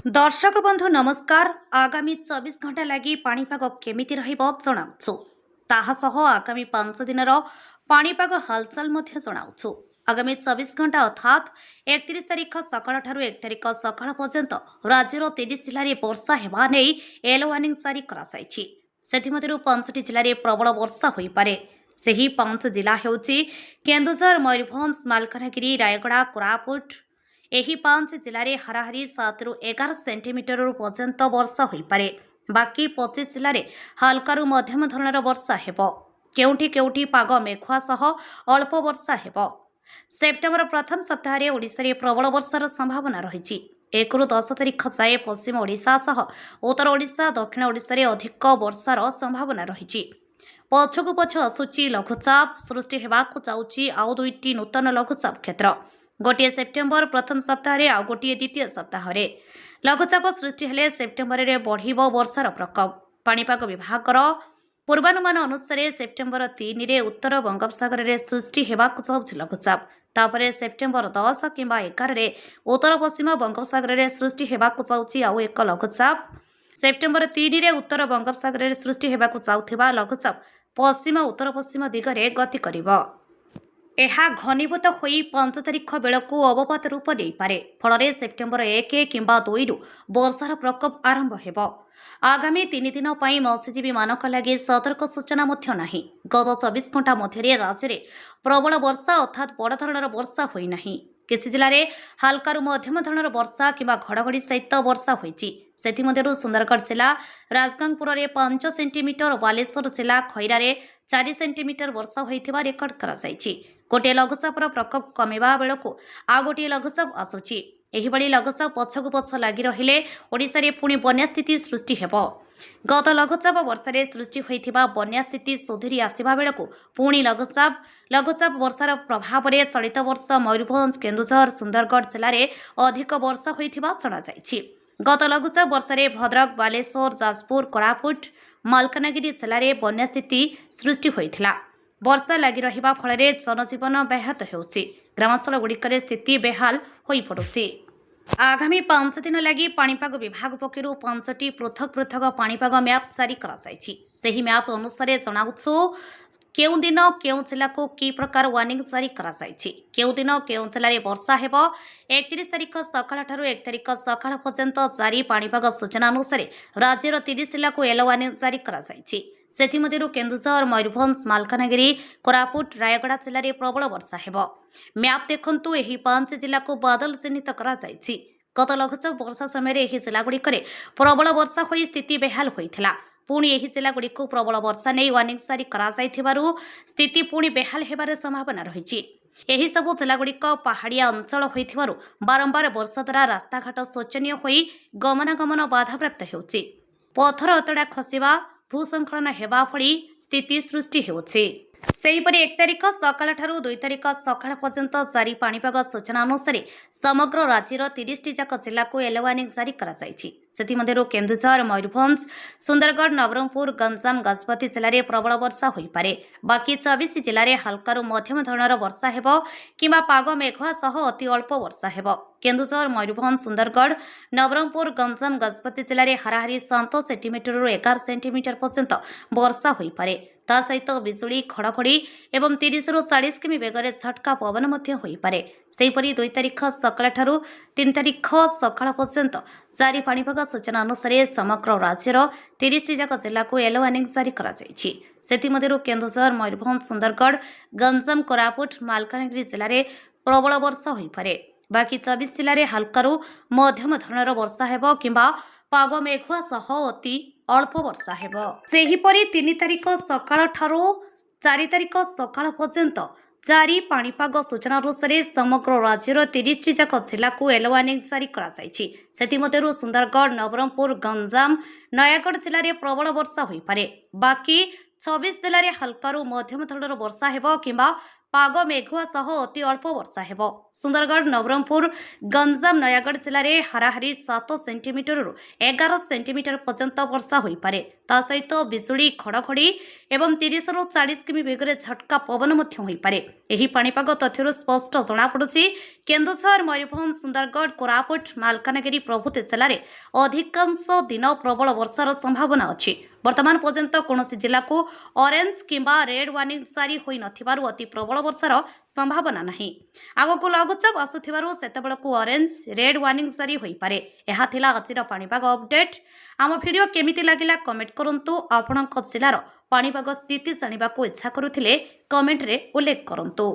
दर्शक बंधु नमस्कार। आगामी 24 घंटा लगी पाणीपाग केमिति रहिबो जणाउछु। ताहासह आगामी 5 दिनर पाणीपाग हालचाल मध्य जणाउछु। आगामी 24 घंटा अर्थात 31 तारिख सकाळ ठारू 1 तारिख सकाळ पर्यंत राज्यर 30 जिल्ला रे वर्षा हेबा नै येलो वार्निंग जारी करा जायछि। सेथिमध्यरु 5टी जिल्ला रे प्रबल वर्षा होई पारे। सेही 5 जिल्ला हेउछि केन्दुझर, मयूरभंज, मालकानगिरी, रायगड़ा, कोरापुट। ଏହି 5 ଜିଲ୍ଲାରେ ହାରାହାରି 7ରୁ 11 ସେଣ୍ଟିମିଟର ପର୍ଯ୍ୟନ୍ତ ବର୍ଷା ହୋଇପାରେ। ବାକି 25 ଜିଲ୍ଲାରେ ହାଲକାରୁ ମଧ୍ୟମ ଧରଣର ବର୍ଷା ହେବ। କେଉଁଠି କେଉଁଠି ପାଗ ମେଘୁଆ ସହ ଅଳ୍ପ ବର୍ଷା ହେବ। ସେପ୍ଟେମ୍ବର ପ୍ରଥମ ସପ୍ତାହରେ ଓଡ଼ିଶାରେ ପ୍ରବଳ ବର୍ଷାର ସମ୍ଭାବନା ରହିଛି। 1ରୁ 10 ତାରିଖ ଯାଏ ପଶ୍ଚିମ ଓଡ଼ିଶା ସହ ଉତ୍ତର ଓଡ଼ିଶା, ଦକ୍ଷିଣ ଓଡ଼ିଶାରେ ଅଧିକ ବର୍ଷାର ସମ୍ଭାବନା ରହିଛି। ପଛକୁ ପଛ ଆସୁଛି ଲଘୁଚାପ ସୃଷ୍ଟି ହେବାକୁ ଯାଉଛି ଆଉ 2ଟି ନୂତନ ଲଘୁଚାପ କ୍ଷେତ୍ର। गोटे सेप्टेम्बर प्रथम सप्ताह आउ गोटे द्वितीय सप्ताह लघुचाप सृष्टि हेले सेप्टेम्बर बढ़िबो वर्षार प्रकोप। पाणीपाग विभागर पूर्वानुमान अनुसार सेप्टेम्बर 3 रे उत्तर बंगोपसागर रे सृष्टि हेबाकु जाउछि लघुचाप। तापरे सेप्टेम्बर 10 किंबा 11 रे उत्तर पश्चिम बंगोपसागर रे सृष्टि हेबाकु जाउछि आउ एक लघुचाप। सेप्टेम्बर 3 रे उत्तर बंगोपसागर रे सृष्टि हेबाकु जाउथिबा लघुचाप पश्चिम उत्तर पश्चिम दिगरे गति करिबो। ଏହା ଘନୀଭୂତ ହୋଇ 5 ତାରିଖ ବେଳକୁ ଅବପାତ ରୂପ ନେଇପାରେ। ଫଳରେ ସେପ୍ଟେମ୍ବର 1 କିମ୍ବା 2ରୁ ବର୍ଷାର ପ୍ରକୋପ ଆରମ୍ଭ ହେବ। ଆଗାମୀ 3 ଦିନ ପାଇଁ ମତ୍ସ୍ୟଜୀବୀମାନଙ୍କ ଲାଗି ସତର୍କ ସୂଚନା ମଧ୍ୟ ନାହିଁ। ଗତ 24 ଘଣ୍ଟା ମଧ୍ୟରେ ରାଜ୍ୟରେ ପ୍ରବଳ ବର୍ଷା ଅର୍ଥାତ୍ ବଡ଼ ଧରଣର ବର୍ଷା ହୋଇନାହିଁ। କିଛି ଜିଲ୍ଲାରେ ହାଲକାରୁ ମଧ୍ୟମ ଧରଣର ବର୍ଷା କିମ୍ବା ଘଡ଼ଘଡ଼ି ସହିତ ବର୍ଷା ହୋଇଛି। ସେଥିମଧ୍ୟରୁ ସୁନ୍ଦରଗଡ଼ ଜିଲ୍ଲା ରାଜଗାଙ୍ଗପୁରରେ 5 ସେଣ୍ଟିମିଟର, ବାଲେଶ୍ୱର ଜିଲ୍ଲା ଖଇରାରେ 4 ସେଣ୍ଟିମିଟର ବର୍ଷା ହୋଇଥିବା ରେକର୍ଡ କରାଯାଇଛି। गोटे लघुचापर प्रकोप कमिबा बेलकु आउ गोटे लघुचाप आसुछि। एहिभଳି लघुचाप पछकु पछ लागि रहिले ओडिसारे पुणी बन्या स्थिति सृष्टि हेबो। गत लघुचाप वर्षारे सृष्टि होइथिबा बन्या स्थिति सुधुरी आसिबा बेलकु पुणी लघुचाप वर्षार प्रभावरे चलित वर्ष मयूरभंज, केन्दुझर, सुंदरगढ़ जिल्लारे अधिक वर्षा होइथिबा जणा जाइछि। गत लघुचाप वर्षारे भद्रक, बालेश्वर, जाजपुर, कोरापुट, मालकानगिरी जिल्लारे बन्या स्थिति सृष्टि होइथिला। वर्षा लगी रहिबा फଳରେ जनजीवन व्याहत ହେଉଛି। ग्रामांचल गुड़िकरे स्थिति बेहाल होई पड़ुछि। आगामी 5 दिन लगी पाणीपाग विभाग पक्षरु 5टी पृथक पृथक पाणीपाग मैप जारी करा जायछि। सेही मैप अनुसार जणाउछु केउ दिन केउ जिल्ला को की प्रकार वार्निंग जारी करा जायछि। केउ दिन केउ जिल्ला रे वर्षा हेबो। 31 तारिख सकाळ ठारू 1 तारिख सकाळ पर्यंत जारी पाणीपाग सूचना अनुसार राज्यर 30 जिल्ला को येलो वार्निंग जारी करा जायछि। सेथिमध्यरु केन्दुझर, मयूरभंज, मालकानगिरी, कोरापुट, रायगड़ा जिल्ला रे प्रबल वर्षा हेबो। मैप देखंतु एही 5 जिल्ला को बादल चिन्हित करा जायछि। गत लघुचाप वर्षा समय एही जिल्ला गुड़िकरे प्रबल वर्षा होई स्थिति बेहाल होइथिला। पुणी एही जिल्ला गुड़िको प्रबल वर्षा नै वार्निंग जारी करा जायथिबारु स्थिति पुणी बेहाल हेबार संभावना रहिछि। एही सबु जिल्ला गुड़िक पहाड़िया अंचल होइथिबारु बारंबार वर्षा द्वारा रास्ताघाट शोचनीय होई गमनागमन बाधाप्राप्त हेउछि। पथर अतड़ा खसिबा, भूस्खलन हेबा भଳି स्थिति सृष्टि हेउछि। सेहीपरि 1 तारिख सकाळ ठारू 2 तारिख सकाळ पर्यंत जारी पाणीपाग सूचना अनुसार समग्र राज्यर 30टी जाक जिल्ला को येलो वार्निंग जारी करा जायछि। सेथिमध्यरु केन्दुझर, मयूरभंज, सुंदरगढ़, नवरंगपुर, गंजाम, गजपति जिल्ला रे प्रबल वर्षा होई पारे। बाकी 24 जिल्ला रे हल्कारू मध्यम धरणर वर्षा हेबो किंबा पाग मेघुआ सह अति अल्प वर्षा हेबो। केन्दुझर, मयूरभंज, सुंदरगढ़, नवरंगपुर, गंजाम, गजपति जिल्ला रे हाराहारी 7 सेंटीमीटर 11 सेंटीमीटर पर्यंत वर्षा होई पारे। ता सहित बिजुली, घड़घड़ी एवं 30ରୁ 40 किमी बेगरे झटका पवन मध्य होई पारे। सेहीपरि 2 तारिख सकाळ ठारू 3 तारिख सकाळ पर्यंत जारी पाणीपाग सूचना अनुसार समग्र राज्यर 30टी जाक जिल्ला को येलो वार्निंग जारी करा जायछि। सेथिमध्यरु केन्दुझर, मयूरभंज, सुंदरगढ़, गंजाम, कोरापुट, मालकानगिरी जिल्ला रे प्रबल वर्षा होई पारे। बाकी 24 जिल्ला रे हल्कारू मध्यम धरणर वर्षा हेबो किंबा पाग मेघुआ सह अति अल्प वर्षा हेबो। सेहीपरि 3 तारिख सकाळ ठारू 4 तारिख सकाळ पर्यंत जारी पाणीपाग सूचना अनुसार समग्र राज्यर 30टी जाक जिल्ला को येलो वार्निंग जारी करा जायछि। सेथिमध्यरु सुंदरगढ़, नवरंगपुर, गंजाम, नयागढ़ जिल्ला रे प्रबल वर्षा होई पारे। बाकी 26 जिल्ला रे हल्कारू मध्यम धरणर वर्षा हेबो किंबा पाग मेघुआ सह अति अल्प वर्षा हेबो। सुंदरगढ़, नवरंगपुर, गंजाम, नयागढ़ जिल्ला रे हाराहारी 7 सेंटीमीटर 11 सेंटीमीटर पर्यंत वर्षा होई पारे। ତା ସହିତ ବିଜୁଳି ଘଡ଼ଘଡ଼ି ଏବଂ 30ରୁ 40 କିମି ବେଗରେ ଝଟକା ପବନ ମଧ୍ୟ ହୋଇପାରେ। ଏହି ପାଣିପାଗ ତଥ୍ୟରୁ ସ୍ପଷ୍ଟ ଜଣାପଡ଼ୁଛି କେନ୍ଦୁଝର, ମୟୂରଭଞ୍ଜ, ସୁନ୍ଦରଗଡ଼, କୋରାପୁଟ, ମାଲକାନଗିରି ପ୍ରଭୃତି ଜିଲ୍ଲାରେ ଅଧିକାଂଶ ଦିନ ପ୍ରବଳ ବର୍ଷାର ସମ୍ଭାବନା ଅଛି। ବର୍ତ୍ତମାନ ପର୍ଯ୍ୟନ୍ତ କୌଣସି ଜିଲ୍ଲାକୁ ଅରେଞ୍ଜ କିମ୍ବା ରେଡ୍ ୱାର୍ଣ୍ଣିଂ ଜାରି ହୋଇନଥିବାରୁ ଅତି ପ୍ରବଳ ବର୍ଷାର ସମ୍ଭାବନା ନାହିଁ। ଆଗକୁ ଲଘୁଚାପ ଆସୁଥିବାରୁ ସେତେବେଳକୁ ଅରେଞ୍ଜ, ରେଡ୍ ୱାର୍ଣ୍ଣିଂ ଜାରି ହୋଇପାରେ। ଏହା ଥିଲା ଆଜିର ପାଣିପାଗ ଅପଡେଟ୍। ଆମ ଭିଡ଼ିଓ କେମିତି ଲାଗିଲା କମେଣ୍ଟ କରନ୍ତୁ। ଆପଣଙ୍କ ଜିଲ୍ଲାର ପାଣିପାଗ ସ୍ଥିତି ଜାଣିବାକୁ ଇଚ୍ଛା କରୁଥିଲେ କମେଣ୍ଟରେ ଉଲ୍ଲେଖ କରନ୍ତୁ।